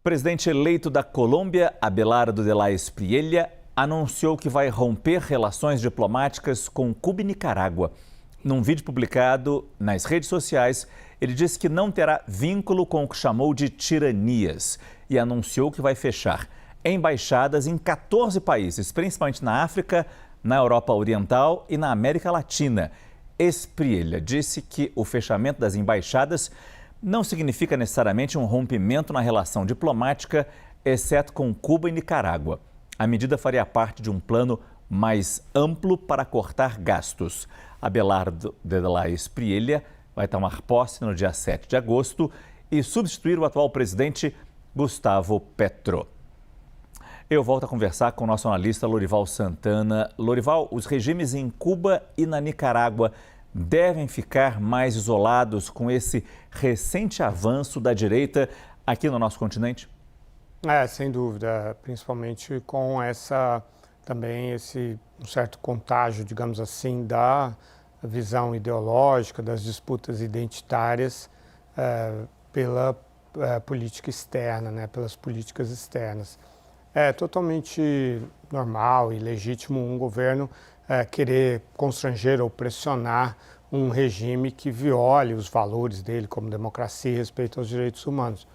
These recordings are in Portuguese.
presidente eleito da Colômbia, Abelardo de la Espriella, anunciou que vai romper relações diplomáticas com Cuba e Nicarágua. Num vídeo publicado nas redes sociais, ele disse que não terá vínculo com o que chamou de tiranias e anunciou que vai fechar embaixadas em 14 países, principalmente na África, na Europa Oriental e na América Latina. Espriella disse que o fechamento das embaixadas não significa necessariamente um rompimento na relação diplomática, exceto com Cuba e Nicarágua. A medida faria parte de um plano mais amplo para cortar gastos. Abelardo de la Espriella vai tomar posse no dia 7 de agosto e substituir o atual presidente Gustavo Petro. Eu volto a conversar com o nosso analista Lorival Santana. Lorival, os regimes em Cuba e na Nicarágua devem ficar mais isolados com esse recente avanço da direita aqui no nosso continente? Sem dúvida, principalmente com também esse certo contágio, digamos assim, da visão ideológica, das disputas identitárias pela política externa, né, pelas políticas externas. É totalmente normal e legítimo um governo querer constranger ou pressionar um regime que viole os valores dele, como democracia e respeito aos direitos humanos.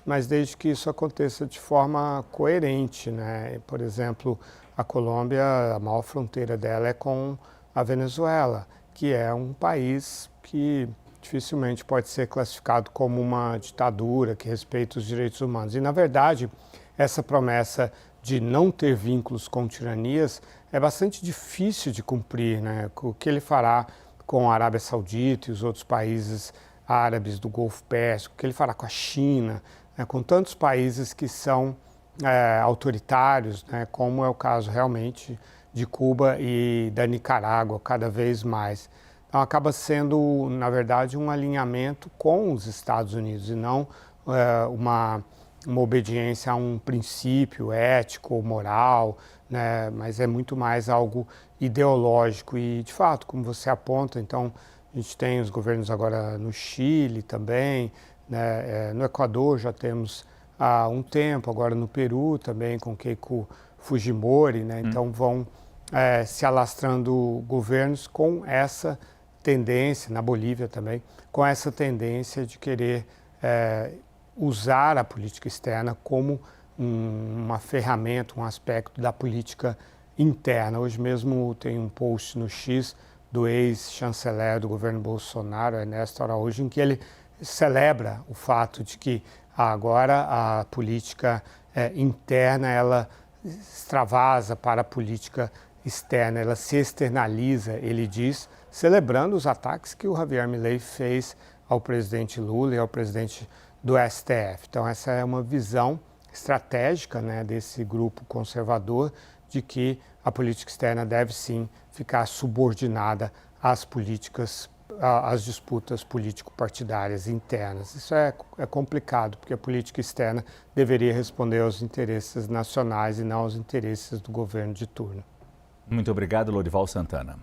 Mas desde que isso aconteça de forma coerente, né? Por exemplo, a Colômbia, a maior fronteira dela é com a Venezuela, que é um país que dificilmente pode ser classificado como uma ditadura que respeita os direitos humanos. E, na verdade, essa promessa de não ter vínculos com tiranias é bastante difícil de cumprir, né? O que ele fará com a Arábia Saudita e os outros países árabes do Golfo Pérsico, o que ele fará com a China, né? Com tantos países que são autoritários, né? Como é o caso realmente de Cuba e da Nicarágua, cada vez mais. Então acaba sendo, na verdade, um alinhamento com os Estados Unidos e não uma obediência a um princípio ético ou moral, né? Mas é muito mais algo ideológico e, de fato, como você aponta, então a gente tem os governos agora no Chile também, né? No Equador já temos há um tempo, agora no Peru também com Keiko Fujimori, né? Então vão se alastrando governos com essa tendência, na Bolívia também, com essa tendência de querer usar a política externa como uma ferramenta, um aspecto da política interna. Hoje mesmo tem um post no X do ex-chanceler do governo Bolsonaro, Ernesto Araújo, em que ele celebra o fato de que agora a política interna ela extravasa para a política externa, ela se externaliza, ele diz, celebrando os ataques que o Javier Milei fez ao presidente Lula e ao presidente do STF. Então essa é uma visão estratégica, né, desse grupo conservador de que a política externa deve sim ficar subordinada às políticas, às disputas político-partidárias internas. Isso é complicado, porque a política externa deveria responder aos interesses nacionais e não aos interesses do governo de turno. Muito obrigado, Lorival Santana.